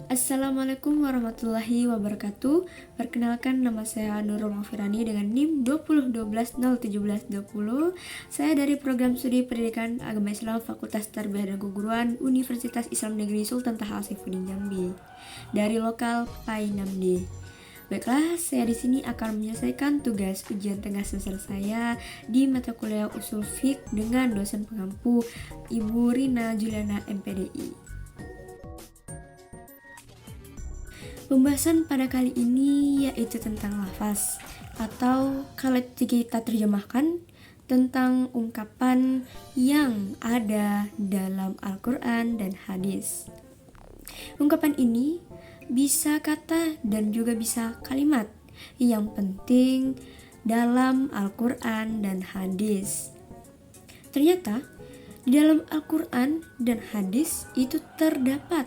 Assalamualaikum warahmatullahi wabarakatuh. Perkenalkan, nama saya Nurul Mafirani dengan NIM 201201720. Saya dari Program Studi Pendidikan Agama Islam Fakultas Tarbiyah dan Keguruan Universitas Islam Negeri Sultan Taha Saifuddin Jambi dari lokal Painamdi. Baiklah, saya di sini akan menyelesaikan tugas ujian tengah semester saya di mata kuliah Usul Fiqh dengan dosen pengampu Ibu Rina Juliana MPDI. Pembahasan pada kali ini yaitu tentang lafaz, atau kalau kita terjemahkan tentang ungkapan yang ada dalam Al-Quran dan hadis. Ungkapan ini bisa kata dan juga bisa kalimat. Yang penting dalam Al-Quran dan hadis. Ternyata di dalam Al-Quran dan hadis itu terdapat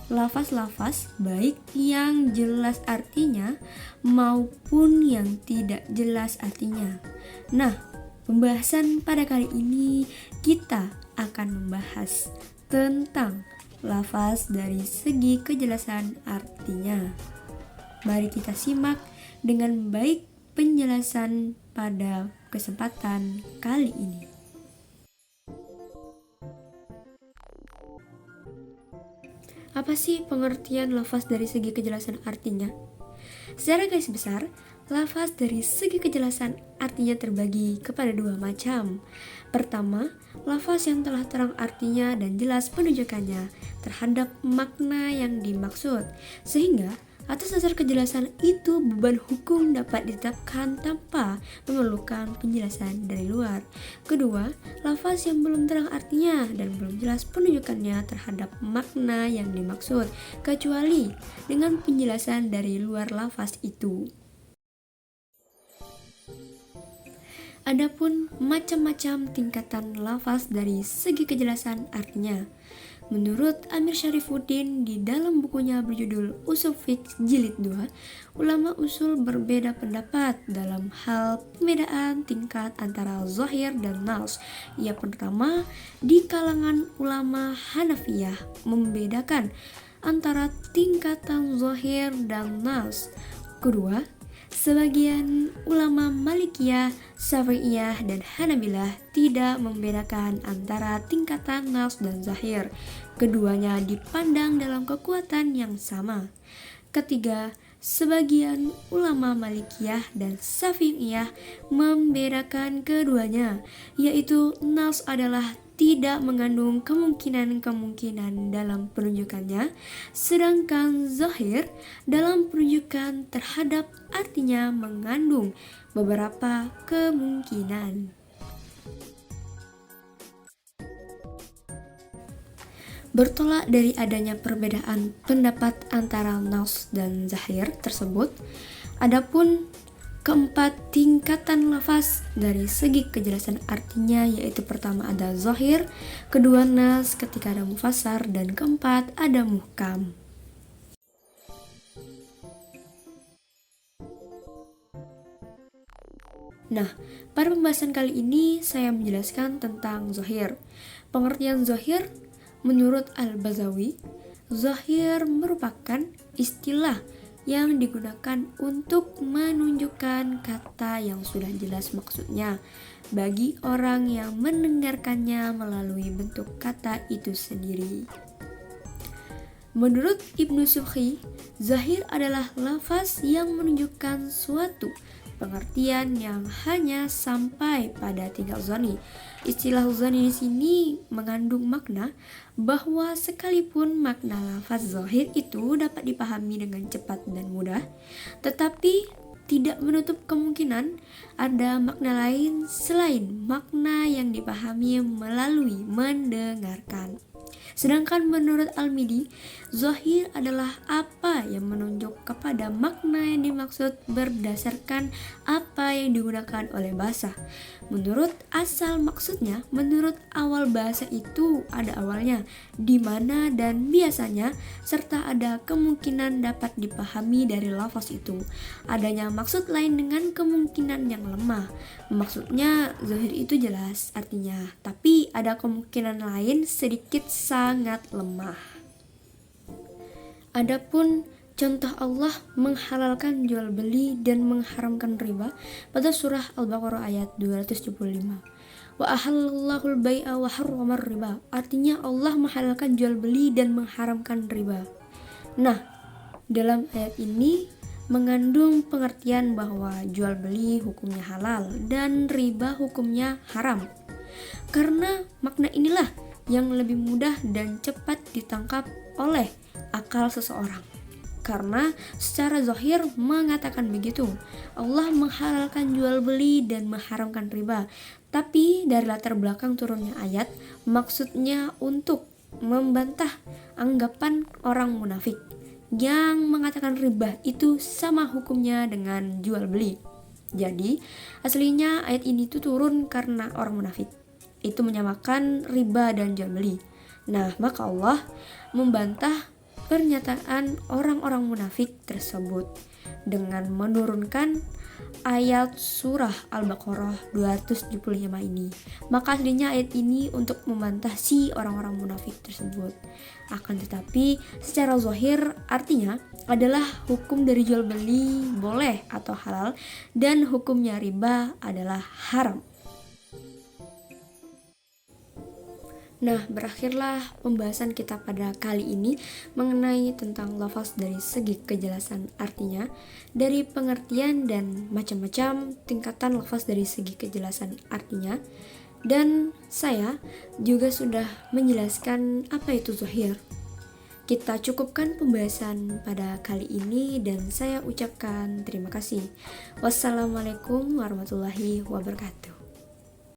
lafaz-lafaz baik yang jelas artinya maupun yang tidak jelas artinya. Nah, pembahasan pada kali ini kita akan membahas tentang lafaz dari segi kejelasan artinya. Mari kita simak dengan baik penjelasan pada kesempatan kali ini. Apa sih pengertian lafaz dari segi kejelasan artinya? Secara garis besar, lafaz dari segi kejelasan artinya terbagi kepada dua macam. Pertama, lafaz yang telah terang artinya dan jelas penunjukannya terhadap makna yang dimaksud, sehingga atas dasar kejelasan itu beban hukum dapat ditetapkan tanpa memerlukan penjelasan dari luar. Kedua, lafaz yang belum terang artinya dan belum jelas penunjukannya terhadap makna yang dimaksud, kecuali dengan penjelasan dari luar lafaz itu. Adapun macam-macam tingkatan lafaz dari segi kejelasan artinya. Menurut Amir Syarifuddin di dalam bukunya berjudul Usul Fiqh Jilid 2, ulama usul berbeda pendapat dalam hal pembedaan tingkat antara zahir dan nas. Yang pertama, di kalangan ulama Hanafiyah membedakan antara tingkatan zahir dan nas. Kedua, sebagian ulama Malikiyah, Syafi'iyah, dan Hanabilah tidak membedakan antara tingkatan nas dan zahir. Keduanya dipandang dalam kekuatan yang sama. Ketiga, sebagian ulama Malikiyah dan Syafi'iyah membedakan keduanya, yaitu nas adalah tidak mengandung kemungkinan-kemungkinan dalam penunjukannya, sedangkan zahir dalam penunjukan terhadap artinya mengandung beberapa kemungkinan. Bertolak dari adanya perbedaan pendapat antara nas dan zahir tersebut, adapun keempat tingkatan lafaz dari segi kejelasan artinya, yaitu pertama ada zahir, kedua nas ketika ada mufassar, dan keempat ada muhkam. Nah, pada pembahasan kali ini saya menjelaskan tentang zahir. Pengertian zahir menurut Al-Bazawi, zahir merupakan istilah yang digunakan untuk menunjukkan kata yang sudah jelas maksudnya bagi orang yang mendengarkannya melalui bentuk kata itu sendiri. Menurut Ibnu Sukhi, zahir adalah lafaz yang menunjukkan suatu pengertian yang hanya sampai pada tingkat zani. Istilah zani di sini mengandung makna bahwa sekalipun makna lafaz zahir itu dapat dipahami dengan cepat dan mudah, tetapi tidak menutup kemungkinan ada makna lain selain makna yang dipahami melalui mendengarkan. Sedangkan menurut Al-Midi, zahir adalah apa yang menunjuk kepada makna yang dimaksud berdasarkan apa yang digunakan oleh bahasa. Menurut asal maksudnya, menurut awal bahasa itu ada awalnya, di mana dan biasanya, serta ada kemungkinan dapat dipahami dari lafaz itu. Adanya maksud lain dengan kemungkinan yang lemah. Maksudnya zahir itu jelas artinya, tapi ada kemungkinan lain sedikit sangat lemah. Adapun contoh Allah menghalalkan jual beli dan mengharamkan riba pada surah Al-Baqarah ayat 275. Wa ahallallahul bai'a wa harramar riba. Artinya Allah menghalalkan jual beli dan mengharamkan riba. Nah, dalam ayat ini mengandung pengertian bahwa jual beli hukumnya halal dan riba hukumnya haram. Karena makna inilah yang lebih mudah dan cepat ditangkap oleh akal seseorang. Karena secara zahir mengatakan begitu, Allah menghalalkan jual beli dan mengharamkan riba. Tapi dari latar belakang turunnya ayat, maksudnya untuk membantah anggapan orang munafik yang mengatakan riba itu sama hukumnya dengan jual beli. Jadi aslinya ayat ini tuh turun karena orang munafik itu menyamakan riba dan jual beli. Nah, maka Allah membantah pernyataan orang-orang munafik tersebut dengan menurunkan ayat surah Al-Baqarah 275 ini. Maka aslinya ayat ini untuk membantah si orang-orang munafik tersebut. Akan tetapi secara zahir artinya adalah hukum dari jual beli boleh atau halal dan hukumnya riba adalah haram. Nah, berakhirlah pembahasan kita pada kali ini mengenai tentang lafaz dari segi kejelasan artinya, dari pengertian dan macam-macam tingkatan lafaz dari segi kejelasan artinya. Dan saya juga sudah menjelaskan apa itu zahir. Kita cukupkan pembahasan pada kali ini dan saya ucapkan terima kasih. Wassalamualaikum warahmatullahi wabarakatuh.